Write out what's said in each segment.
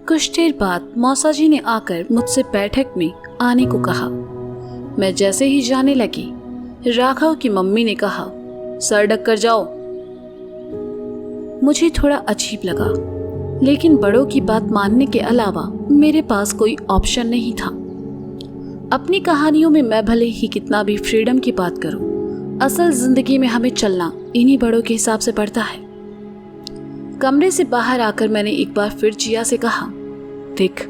कुछ देर बाद मौसा जी ने आकर मुझसे बैठक में आने को कहा। मैं जैसे ही जाने लगी, राघव की मम्मी ने कहा, सर ढक कर जाओ। मुझे थोड़ा अजीब लगा, लेकिन बड़ों की बात मानने के अलावा मेरे पास कोई ऑप्शन नहीं था। अपनी कहानियों में मैं भले ही कितना भी फ्रीडम की बात करूं, असल जिंदगी में हमें चलना इन्हीं बड़ों के हिसाब से पड़ता है। कमरे से बाहर आकर मैंने एक बार फिर जिया से कहा, देख,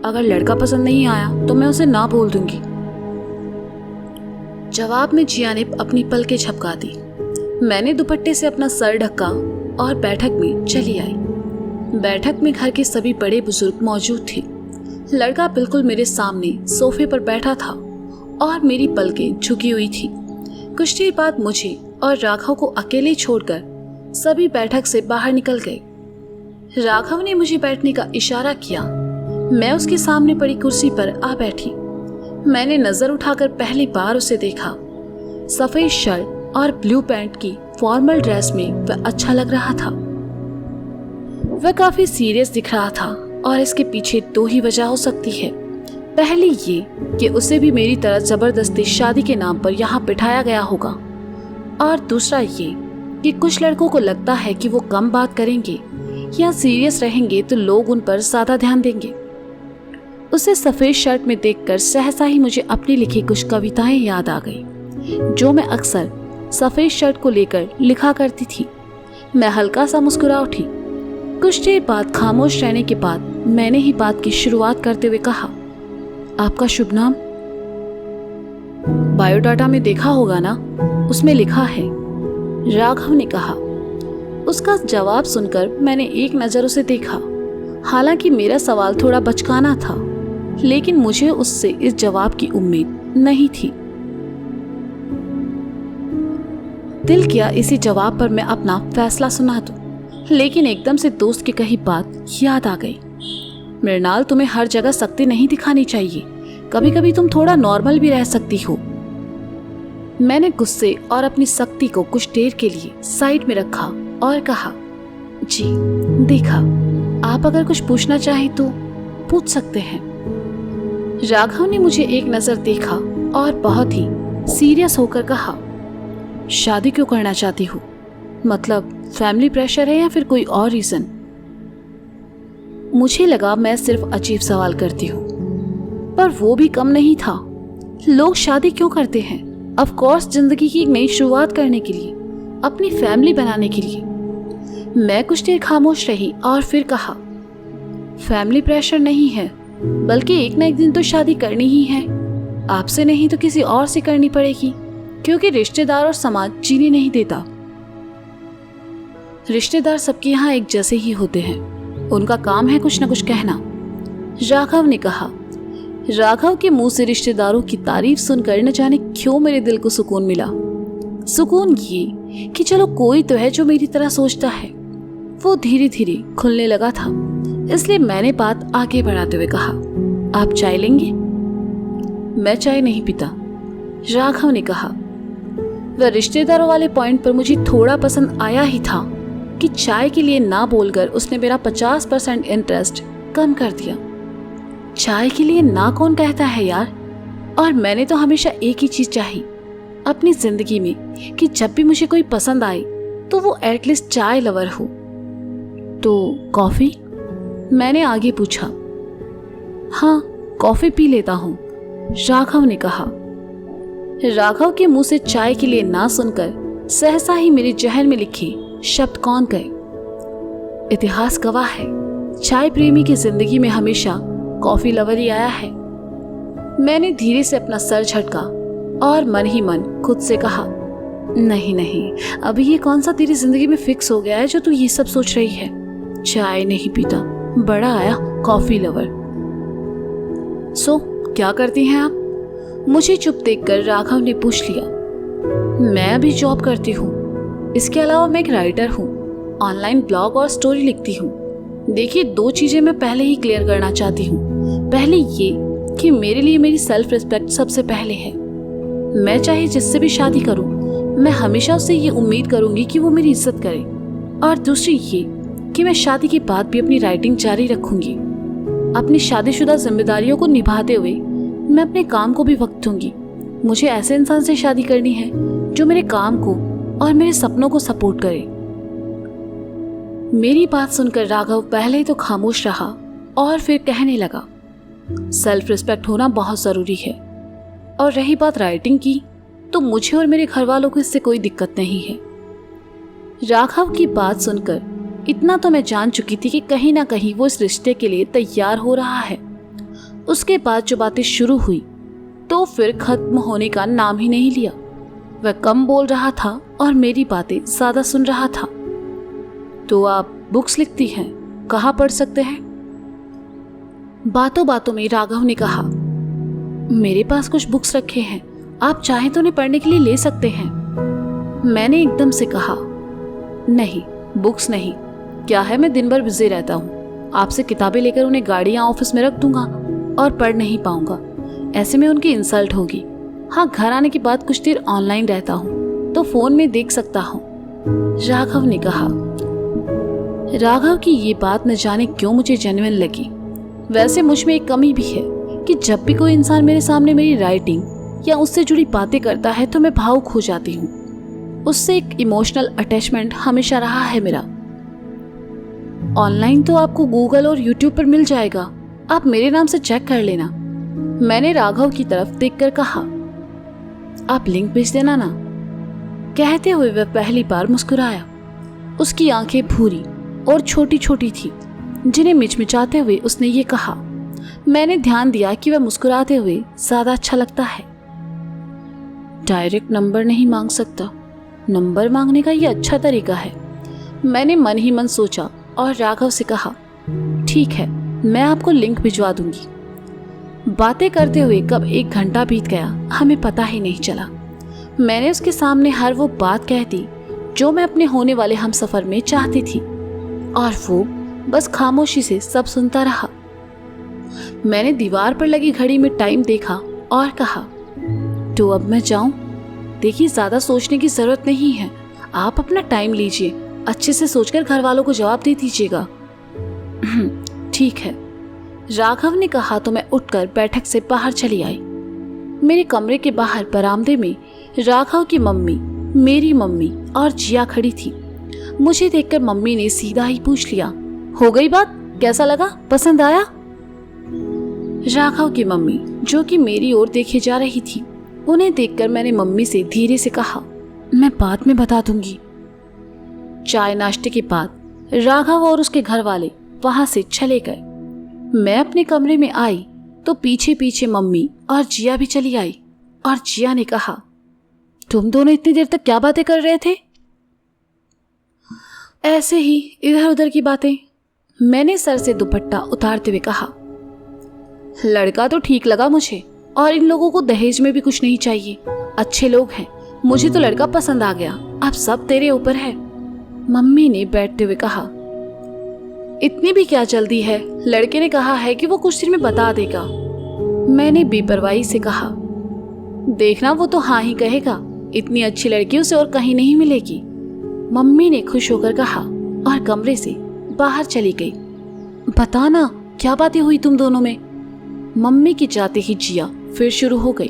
अगर लड़का पसंद नहीं आया तो मैं उसे ना बोल दूंगी। जवाब में जिया ने अपनी पलकें झपका दी। मैंने दुपट्टे से अपना सर ढका और बैठक में चली आई। बैठक में घर के सभी बड़े बुजुर्ग मौजूद थे। लड़का बिल्कुल मेरे सामने सोफे पर बैठा था और मेरी पलकें झुकी हुई थी। कुछ देर बाद मुझे और राघव को अकेले छोड़कर सभी बैठक से बाहर निकल गए। राघव ने मुझे बैठने का इशारा किया। मैं उसके सामने पड़ी कुर्सी पर आ बैठी। मैंने नजर उठाकर पहली बार उसे देखा। सफेद शर्ट और ब्लू पैंट की फॉर्मल ड्रेस में वह अच्छा लग रहा था। वह काफी सीरियस दिख रहा था और इसके पीछे दो ही वजह हो सकती है। पहली ये कि उसे भी मेरी तरह जबरदस्ती शादी के नाम पर यहाँ बिठाया गया होगा, और दूसरा ये कि कुछ लड़कों को लगता है कि वो कम बात करेंगे या सीरियस रहेंगे तो लोग उन पर ज्यादा ध्यान देंगे। उसे सफेद शर्ट में देखकर सहसा ही मुझे अपनी लिखी कुछ कविताएं याद आ गई, जो मैं अक्सर सफेद शर्ट को लेकर लिखा करती थी। मैं हल्का सा मुस्कुरा उठी। कुछ देर बाद खामोश रहने के बाद मैंने ही बात की शुरुआत करते हुए कहा, आपका शुभ नाम? बायोडाटा में देखा होगा ना, उसमें लिखा है, राघव ने कहा। उसका जवाब सुनकर मैंने एक नजर उसे देखा। हालांकि मेरा सवाल थोड़ा बचकाना था, लेकिन मुझे उससे इस जवाब की उम्मीद नहीं थी। दिल किया इसी जवाब पर मैं अपना फैसला सुना दूं, लेकिन एकदम से दोस्त की कही बात याद आ गई। मृणाल, तुम्हें हर जगह सख्ती नहीं दिखानी चाहिए, कभी कभी तुम थोड़ा नॉर्मल भी रह सकती हो। मैंने गुस्से और अपनी सख्ती को कुछ देर के लिए साइड में रखा और कहा, जी देखा, आप अगर कुछ पूछना चाहें तो पूछ सकते हैं। राघव ने मुझे एक नजर देखा और बहुत ही सीरियस होकर कहा, शादी क्यों करना चाहती हो? मतलब फैमिली प्रेशर है या फिर कोई और रीजन? मुझे लगा मैं सिर्फ अजीब सवाल करती हूँ, पर वो भी कम नहीं था। लोग शादी क्यों करते हैं? ऑफ कोर्स जिंदगी की एक नई शुरुआत करने के लिए, अपनी फैमिली बनाने के लिए। मैं कुछ देर खामोश रही और फिर कहा, फैमिली प्रेशर नहीं है, बल्कि एक ना एक दिन तो शादी करनी ही है। आपसे नहीं तो किसी और से करनी पड़ेगी, क्योंकि रिश्तेदार और समाज जीने नहीं देता। रिश्तेदार सबके यहाँ एक जैसे ही होते हैं, उनका काम है कुछ न कुछ कहना, राघव ने कहा। राघव के मुंह से रिश्तेदारों की तारीफ सुनकर न जाने क्यों मेरे दिल को सुकून मिला। सुकून ये कि चलो कोई तो है जो मेरी तरह सोचता है। वो धीरे धीरे खुलने लगा था, इसलिए मैंने बात आगे बढ़ाते हुए कहा, आप चाय लेंगे? मैं चाय नहीं पीता, राघव ने कहा। वह रिश्तेदारों वाले पॉइंट पर मुझे थोड़ा पसंद आया ही था कि चाय के लिए ना बोलकर उसने मेरा 50% इंटरेस्ट कम कर दिया। चाय के लिए ना कौन कहता है यार? और मैंने तो हमेशा एक ही चीज चाही अपनी जिंदगी में, कि जब भी मुझे कोई पसंद आए तो वो एटलीस्ट चाय लवर हो। तो कॉफी? मैंने आगे पूछा। हाँ, कॉफी पी लेता हूँ, राघव ने कहा। राघव के मुंह से चाय के लिए ना सुनकर सहसा ही मेरे जहन में लिखे शब्द कौन गए। इतिहास गवाह है, चाय प्रेमी की जिंदगी में हमेशा कॉफी लवर ही आया है। मैंने धीरे से अपना सर झटका और मन ही मन खुद से कहा, नहीं नहीं, अभी ये कौन सा तेरी जिंदगी में फिक्स हो गया है जो तू ये सब सोच रही है? चाय नहीं पीता, बड़ा आया कॉफी लवर। सो क्या करती हैं आप? मुझे चुप देखकर राघव ने पूछ लिया। मैं अभी जॉब करती हूँ, इसके अलावा मैं एक राइटर हूँ, ऑनलाइन ब्लॉग और स्टोरी लिखती हूँ। देखिए, दो चीजें मैं पहले ही क्लियर करना चाहती हूँ। पहले ये कि मेरे लिए मेरी सेल्फ रिस्पेक्ट सबसे पहले है। मैं चाहे जिससे भी शादी करूँ, मैं हमेशा उससे ये उम्मीद करूंगी कि वो मेरी इज्जत करे। और दूसरी ये कि मैं शादी के बाद भी अपनी राइटिंग जारी रखूंगी। अपनी शादीशुदा जिम्मेदारियों को निभाते हुए मैं अपने काम को भी वक्त दूंगी। मुझे ऐसे इंसान से शादी करनी है जो मेरे काम को और मेरे सपनों को सपोर्ट करे। मेरी बात सुनकर राघव पहले तो खामोश रहा और फिर कहने लगा, सेल्फ रिस्पेक्ट होना बहुत जरूरी है, और रही बात राइटिंग की तो मुझे और मेरे घर वालों को इससे कोई दिक्कत नहीं है। राघव की बात सुनकर इतना तो मैं जान चुकी थी कि कहीं ना कहीं वो इस रिश्ते के लिए तैयार हो रहा है। उसके बाद जो बातें शुरू हुई तो फिर खत्म होने का नाम ही नहीं लिया। वह कम बोल रहा था और मेरी बातें ज्यादा सुन रहा था। तो आप बुक्स लिखती हैं, कहाँ पढ़ सकते हैं? बातों बातों में राघव ने कहा, मेरे पास कुछ बुक्स रखे हैं, आप चाहें तो उन्हें पढ़ने के लिए ले सकते हैं। मैंने एकदम से कहा, नहीं बुक्स नहीं, क्या है मैं दिन भर बिजी रहता हूँ, आपसे किताबें लेकर उन्हें गाड़ी या ऑफिस में रख दूंगा और पढ़ नहीं पाऊंगा, ऐसे में उनकी इंसल्ट होगी। हाँ, घर आने के बाद कुछ देर ऑनलाइन रहता हूँ तो फोन में देख सकता हूँ, राघव ने कहा। राघव की ये बात न जाने क्यों मुझे जेन्युइन लगी। वैसे मुझ में एक कमी भी है कि जब भी कोई इंसान मेरे सामने मेरी राइटिंग या उससे जुड़ी बातें करता है तो मैं भावुक हो जाती हूँ। उससे एक इमोशनल अटैचमेंट हमेशा रहा है मेरा। ऑनलाइन तो आपको गूगल और यूट्यूब पर मिल जाएगा, आप मेरे नाम से चेक कर लेना। मैंने राघव की तरफ देखकर कहा, आप लिंक भेज देना ना। कहते हुए वह पहली बार मुस्कुराया। उसकी आंखें भूरी और छोटी छोटी थी, जिन्हें मिचमिचाते हुए उसने ये कहा। मैंने ध्यान दिया कि वह मुस्कुराते हुए ज्यादा अच्छा लगता है। डायरेक्ट नंबर नहीं मांग सकता, नंबर मांगने का ये अच्छा तरीका है, मैंने मन ही मन सोचा और राघव से कहा, ठीक है मैं आपको लिंक भिजवा दूंगी। बातें करते हुए कब 1 घंटा बीत गया हमें पता ही नहीं चला। मैंने उसके सामने हर वो बात कह दी जो मैं अपने होने वाले हमसफर में चाहती थी, और वो बस खामोशी से सब सुनता रहा। मैंने दीवार पर लगी घड़ी में टाइम देखा और कहा, तो अब मैं जाऊं? देखिए, ज्यादा सोचने की जरूरत नहीं है, आप अपना टाइम लीजिए, अच्छे से सोचकर घर वालों को जवाब दे दीजिएगा। ठीक है, राघव ने कहा तो मैं उठकर बैठक से बाहर चली आई। मेरे कमरे के बाहर बरामदे में राघव की मम्मी, मेरी मम्मी और जिया खड़ी थी। मुझे देखकर मम्मी ने सीधा ही पूछ लिया, हो गई बात, कैसा लगा, पसंद आया? राघव की मम्मी, जो कि मेरी ओर देखे जा रही थी, उन्हें देखकर मैंने मम्मी से धीरे से कहा, मैं बाद में बता दूंगी। चाय नाश्ते के बाद राघव और उसके घर वाले वहां से चले गए। मैं अपने कमरे में आई तो पीछे पीछे मम्मी और जिया भी चली आई, और जिया ने कहा, तुम दोनों इतनी देर तक क्या बातें कर रहे थे? ऐसे ही इधर उधर की बातें, मैंने सर से दुपट्टा उतारते हुए कहा। लड़का तो ठीक लगा मुझे, और इन लोगों को दहेज में भी कुछ नहीं चाहिए, अच्छे लोग हैं, मुझे तो लड़का पसंद आ गया, अब सब तेरे ऊपर है, मम्मी ने बैठते हुए कहा। इतनी भी क्या जल्दी है, लड़के ने कहा है कि वो कुछ दिन में बता देगा, मैंने बेपरवाही से कहा। देखना, वो तो हाँ ही कहेगा, इतनी अच्छी लड़की उसे और कहीं नहीं मिलेगी, मम्मी ने खुश होकर कहा और कमरे से बाहर चली गई। बताना क्या बातें हुई तुम दोनों में? मम्मी की जाते ही जिया फिर शुरू हो गई।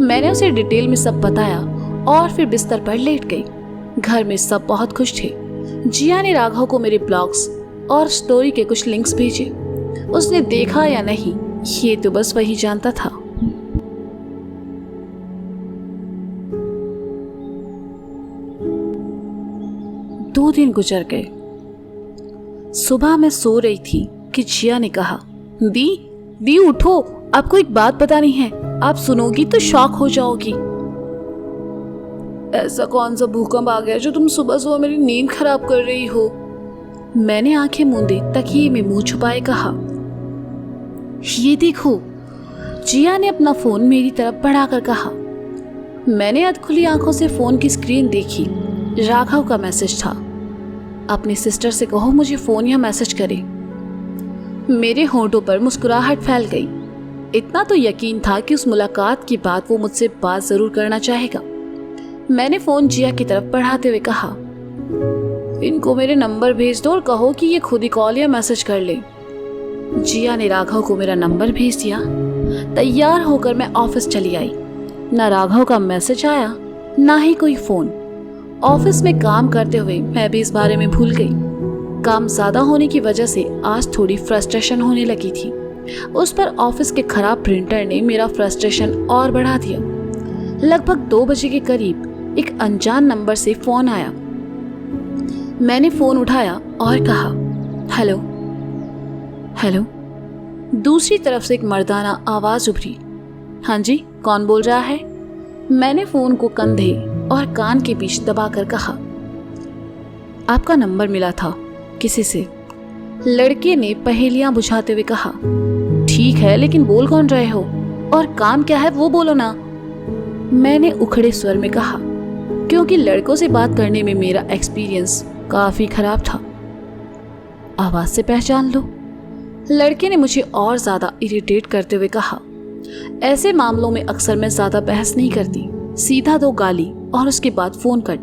मैंने उसे डिटेल में सब बताया और फिर बिस्तर पर लेट गई। घर में सब बहुत खुश थे। जिया ने राघव को मेरे ब्लॉग्स और स्टोरी के कुछ लिंक्स भेजे। उसने देखा या नहीं ये तो बस वही जानता था। दो दिन गुजर गए। सुबह मैं सो रही थी कि जिया ने कहा, दी उठो, आपको एक बात बतानी है, आप सुनोगी तो शॉक हो जाओगी। ऐसा कौन सा भूकंप आ गया जो तुम सुबह सुबह मेरी नींद खराब कर रही हो? मैंने आंखें मूंदे तकिए में मुंह छुपाए कहा। ये देखो, जिया ने अपना फोन मेरी तरफ बढ़ाकर कहा। मैंने अधखुली आंखों से फोन की स्क्रीन देखी। राघव का मैसेज था, अपनी सिस्टर से कहो मुझे फोन या मैसेज करे। मेरे होंठों पर मुस्कुराहट फैल गई। इतना तो यकीन था कि उस मुलाकात के बाद वो मुझसे बात जरूर करना चाहेगा। मैंने फोन जिया की तरफ बढ़ाते हुए कहा, इनको मेरे नंबर भेज दो और कहो कि ये खुद ही कॉल या मैसेज कर ले। जिया ने राघव को मेरा नंबर भेज दिया। तैयार होकर मैं ऑफिस चली आई। ना राघव का मैसेज आया, ना ही कोई फोन। ऑफिस में काम करते हुए मैं भी इस बारे में भूल गई। काम ज्यादा होने की वजह से आज थोड़ी फ्रस्ट्रेशन होने लगी थी। उस पर ऑफिस के खराब प्रिंटर ने मेरा फ्रस्ट्रेशन और बढ़ा दिया। लगभग 2 बजे के करीब एक अनजान नंबर से फोन आया। मैंने फोन उठाया और कहा, हेलो हेलो। दूसरी तरफ से एक मर्दाना आवाज उभरी। हाँ जी, कौन बोल रहा है? मैंने फोन को कंधे और कान के बीच दबाकर कहा, आपका नंबर मिला था किसी से। लड़के ने पहेलियां बुझाते हुए कहा, ठीक है, लेकिन बोल कौन रहे हो और काम क्या है वो बोलो ना। मैंने उखड़े स्वर में कहा, क्योंकि लड़कों से बात करने में मेरा एक्सपीरियंस काफी खराब था। आवाज से पहचान लो। लड़के ने मुझे और ज्यादा इरिटेट करते हुए कहा, ऐसे मामलों में अक्सर मैं ज्यादा बहस नहीं करती, सीधा 2 गाली और उसके बाद फोन कट।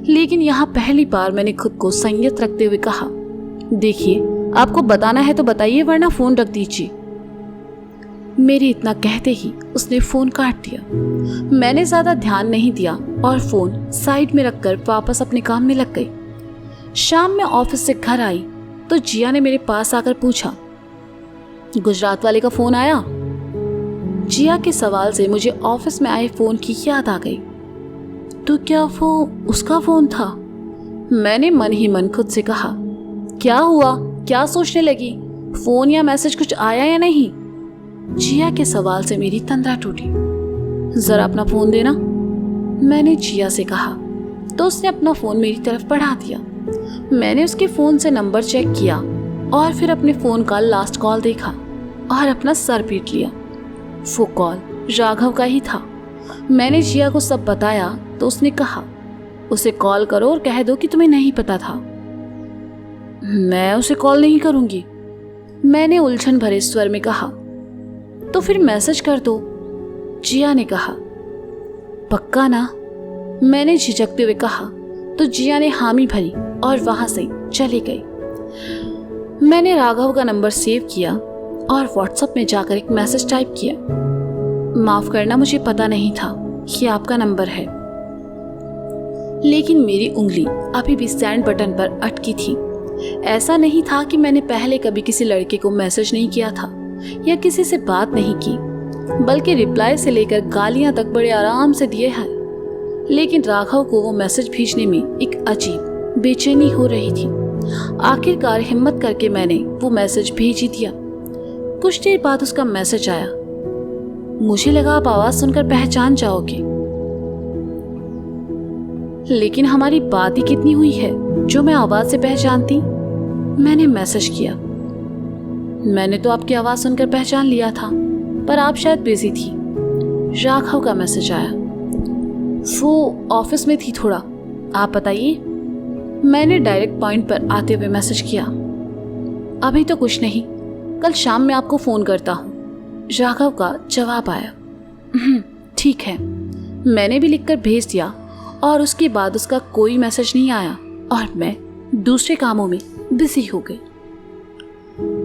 लेकिन यहाँ पहली बार मैंने खुद को संयत रखते हुए कहा, देखिए, आपको बताना है तो बताइए, वरना फोन रख दीजिए। मेरे इतना कहते ही उसने फोन काट दिया। मैंने ज्यादा ध्यान नहीं दिया और फोन साइड में रखकर वापस अपने काम में लग गई। शाम में ऑफिस से घर आई तो जिया ने मेरे पास आकर पूछा, गुजरात वाले का फोन आया? जिया के सवाल से मुझे ऑफिस में आए फोन की याद आ गई। तो क्या वो उसका फोन था? मैंने मन ही मन खुद से कहा, क्या हुआ, क्या सोचने लगी? फोन या मैसेज कुछ आया या नहीं? जिया के सवाल से मेरी तंद्रा टूटी। जरा अपना फोन देना, मैंने जिया से कहा तो उसने अपना फोन मेरी तरफ बढ़ा दिया। मैंने उसके फोन से नंबर चेक किया और फिर अपने फोन का लास्ट कॉल देखा और अपना सर पीट लिया। वो कॉल राघव का ही था। मैंने जिया को सब बताया तो उसने कहा, उसे कॉल करो और कह दो कि तुम्हें नहीं पता था। मैं उसे कॉल नहीं करूंगी, मैंने उलझन भरे स्वर में कहा। तो फिर मैसेज कर दो, जिया ने कहा। पक्का ना? मैंने झिझकते हुए कहा तो जिया ने हामी भरी और वहां से चली गई। मैंने राघव का नंबर सेव किया और व्हाट्सएप में जाकर एक मैसेज टाइप किया, माफ करना, मुझे पता नहीं था कि आपका नंबर है। लेकिन मेरी उंगली अभी भी सेंड बटन पर अटकी थी। ऐसा नहीं था कि मैंने पहले कभी किसी लड़के को मैसेज नहीं किया था या किसी से बात नहीं की, बल्कि रिप्लाई से लेकर गालियां तक बड़े आराम से दिए हैं। लेकिन राघव को वो मैसेज भेजने में एक अजीब बेचैनी हो रही थी। आखिरकार हिम्मत करके मैंने वो मैसेज भेज ही दिया। कुछ देर बाद उसका मैसेज आया। मुझे लगा आप आवाज सुनकर पहचान जाओगे, लेकिन हमारी बात ही कितनी हुई है जो मैं आवाज से पहचानती। मैंने मैसेज किया, मैंने तो आपकी आवाज सुनकर पहचान लिया था, पर आप शायद बिजी थी। राघव का मैसेज आया, वो ऑफिस में थी थोड़ा, आप बताइए। मैंने डायरेक्ट पॉइंट पर आते हुए मैसेज किया, अभी तो कुछ नहीं, कल शाम में आपको फोन करता हूँ। राघव का जवाब आया, ठीक है। मैंने भी लिखकर भेज दिया और उसके बाद उसका कोई मैसेज नहीं आया और मैं दूसरे कामों में बिजी हो गई।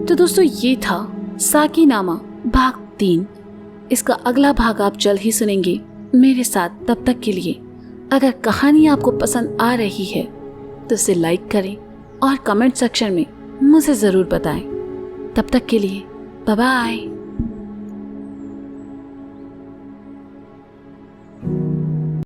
तो दोस्तों, ये था साकीनामा भाग 3। इसका अगला भाग आप जल्द ही सुनेंगे मेरे साथ। तब तक के लिए अगर कहानी आपको पसंद आ रही है तो इसे लाइक करें और कमेंट सेक्शन में मुझे ज़रूर बताएं। तब तक के लिए बाय बाय।